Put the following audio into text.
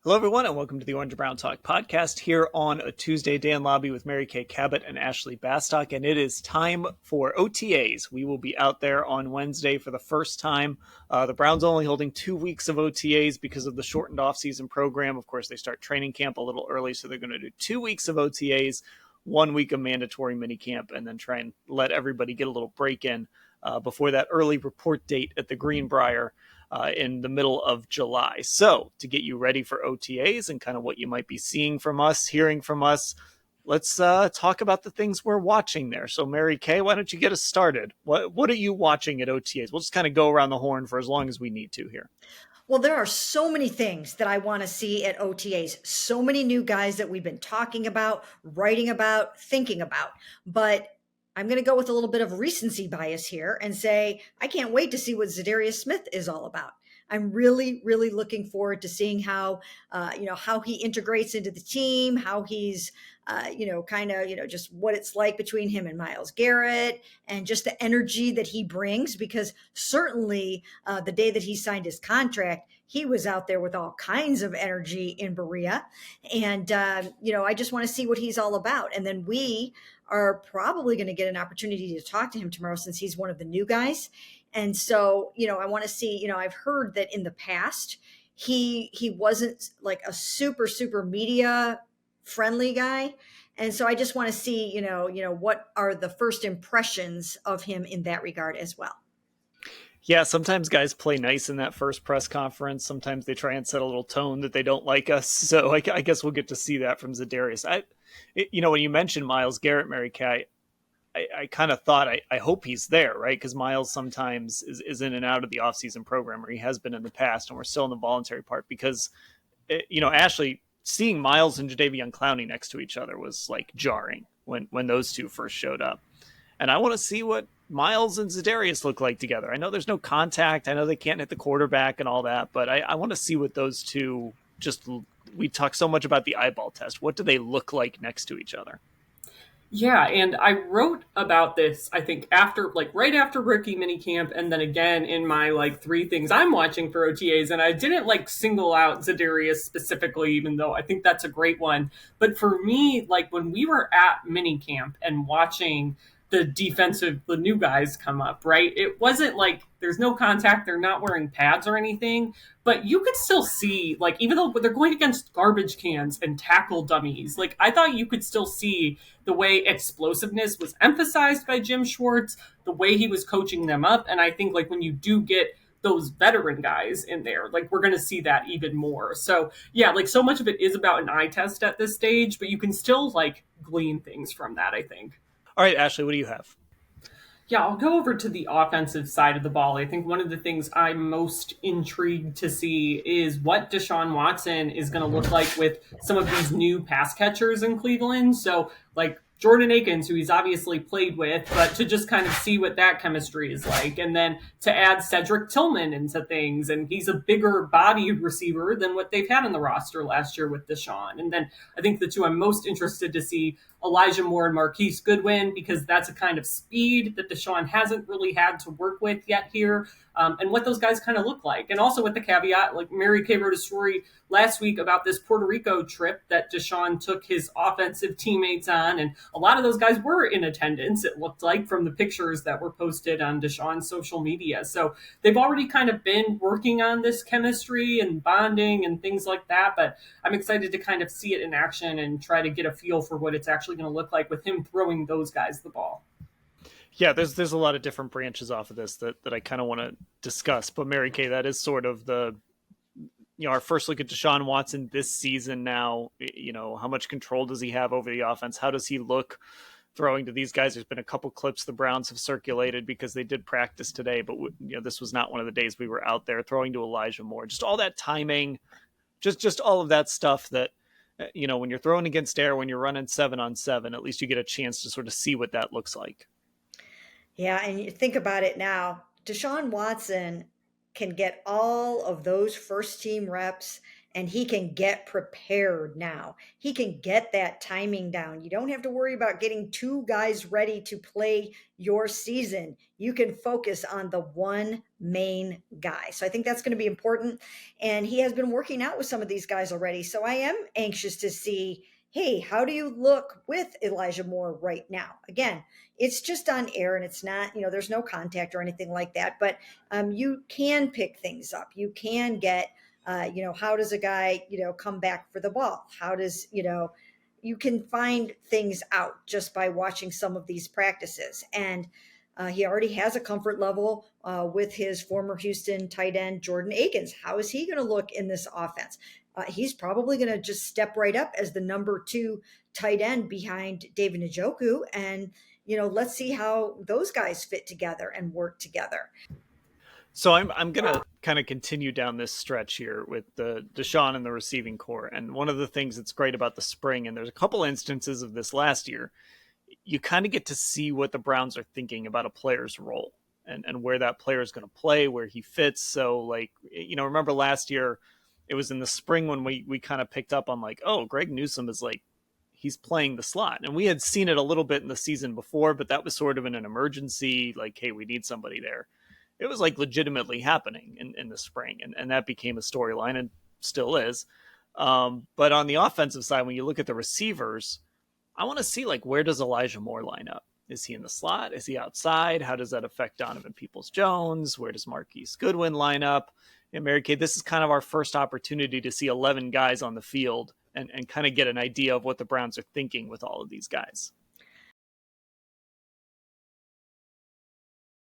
Hello, everyone, and welcome to the Orange and Brown Talk podcast here on a Tuesday. Dan Labbe with Mary Kay Cabot and Ashley Bastock, and it is time for OTAs. We will be out there on Wednesday for the first time. The Browns only holding 2 weeks of OTAs because of the shortened offseason program. Of course, they start training camp a little early, so they're going to do 2 weeks of OTAs, 1 week of mandatory minicamp, and then try and let everybody get a little break in before that early report date at the Greenbrier in the middle of July. So to get you ready for OTAs and kind of what you might be seeing from us, hearing from us, let's talk about the things we're watching there. So Mary Kay, why don't you get us started? What are you watching at OTAs? We'll just kind of go around the horn for as long as we need to here. Well, there are so many things that I want to see at OTAs. So many new guys that we've been talking about, writing about, thinking about. But I'm going to go with a little bit of recency bias here and say, I can't wait to see what Zadarius Smith is all about. I'm really, really looking forward to seeing how he integrates into the team, how he's, just what it's like between him and Myles Garrett, and just the energy that he brings. Because certainly the day that he signed his contract, he was out there with all kinds of energy in Berea. And, I just want to see what he's all about. And then we are probably going to get an opportunity to talk to him tomorrow since he's one of the new guys. And so, I want to see, I've heard that in the past, he wasn't like a super, super media friendly guy. And so I just want to see, what are the first impressions of him in that regard as well. Yeah, sometimes guys play nice in that first press conference. Sometimes they try and set a little tone that they don't like us. So I guess we'll get to see that from Zadarius. When you mentioned Myles Garrett, Mary Kay, I kind of thought, I hope he's there, right? Because Myles sometimes is in and out of the offseason program, or he has been in the past, and we're still in the voluntary part because, Ashley, seeing Myles and Jadeveon Clowney next to each other was like jarring when those two first showed up. And I want to see what Myles and Zadarius look like together. I know there's no contact. I know they can't hit the quarterback and all that, but I want to see what those two we talk so much about the eyeball test. What do they look like next to each other? Yeah, and I wrote about this, I think, right after rookie minicamp, and then again in my 3 things I'm watching for OTAs, and I didn't single out Zadarius specifically, even though I think that's a great one. But for me, when we were at minicamp and watching the new guys come up, right? It wasn't there's no contact, they're not wearing pads or anything, but you could still see, even though they're going against garbage cans and tackle dummies, I thought you could still see the way explosiveness was emphasized by Jim Schwartz, the way he was coaching them up. And I think when you do get those veteran guys in there, we're going to see that even more. So yeah, so much of it is about an eye test at this stage, but you can still glean things from that, I think. All right, Ashley, what do you have? Yeah, I'll go over to the offensive side of the ball. I think one of the things I'm most intrigued to see is what Deshaun Watson is going to look like with some of these new pass catchers in Cleveland. So, Jordan Akins, who he's obviously played with, but to just kind of see what that chemistry is like. And then to add Cedric Tillman into things. And he's a bigger bodied receiver than what they've had on the roster last year with Deshaun. And then I think the two I'm most interested to see, Elijah Moore and Marquise Goodwin, because that's a kind of speed that Deshaun hasn't really had to work with yet here, and what those guys kind of look like. And also with the caveat, Mary Kay wrote a story last week about this Puerto Rico trip that Deshaun took his offensive teammates on, and a lot of those guys were in attendance, it looked like, from the pictures that were posted on Deshaun's social media. So they've already kind of been working on this chemistry and bonding and things like that, but I'm excited to kind of see it in action and try to get a feel for what it's actually going to look like with him throwing those guys the ball. Yeah, there's a lot of different branches off of this that I kind of want to discuss. But Mary Kay, that is sort of our first look at Deshaun Watson this season now. How much control does he have over the offense? How does he look throwing to these guys? There's been a couple clips the Browns have circulated because they did practice today, but this was not one of the days we were out there throwing to Elijah Moore. Just all that timing, just all of that stuff that, when you're throwing against air, when you're running 7-on-7, at least you get a chance to sort of see what that looks like. Yeah, and you think about it now, Deshaun Watson can get all of those first team reps and he can get prepared now. He can get that timing down. You don't have to worry about getting two guys ready to play your season. You can focus on the one main guy. So I think that's going to be important. And he has been working out with some of these guys already. So I am anxious to see, hey, how do you look with Elijah Moore right now? Again, it's just on air and it's not, there's no contact or anything like that, but you can pick things up. You can get, how does a guy, come back for the ball? How does, you can find things out just by watching some of these practices. And he already has a comfort level with his former Houston tight end, Jordan Akins. How is he going to look in this offense? He's probably going to just step right up as the number 2 tight end behind David Njoku. And, let's see how those guys fit together and work together. So I'm going to kind of continue down this stretch here with the Deshaun and the receiving core. And one of the things that's great about the spring, and there's a couple instances of this last year, you kind of get to see what the Browns are thinking about a player's role and where that player is going to play, where he fits. So like, remember last year, it was in the spring when we kind of picked up on like, oh, Greg Newsome is like, he's playing the slot. And we had seen it a little bit in the season before, but that was sort of in an emergency, like, hey, we need somebody there. It was like legitimately happening in the spring. And that became a storyline and still is. But on the offensive side, when you look at the receivers, I want to see like, where does Elijah Moore line up? Is he in the slot? Is he outside? How does that affect Donovan Peoples-Jones? Where does Marquise Goodwin line up? And Mary Kay, this is kind of our first opportunity to see 11 guys on the field and kind of get an idea of what the Browns are thinking with all of these guys.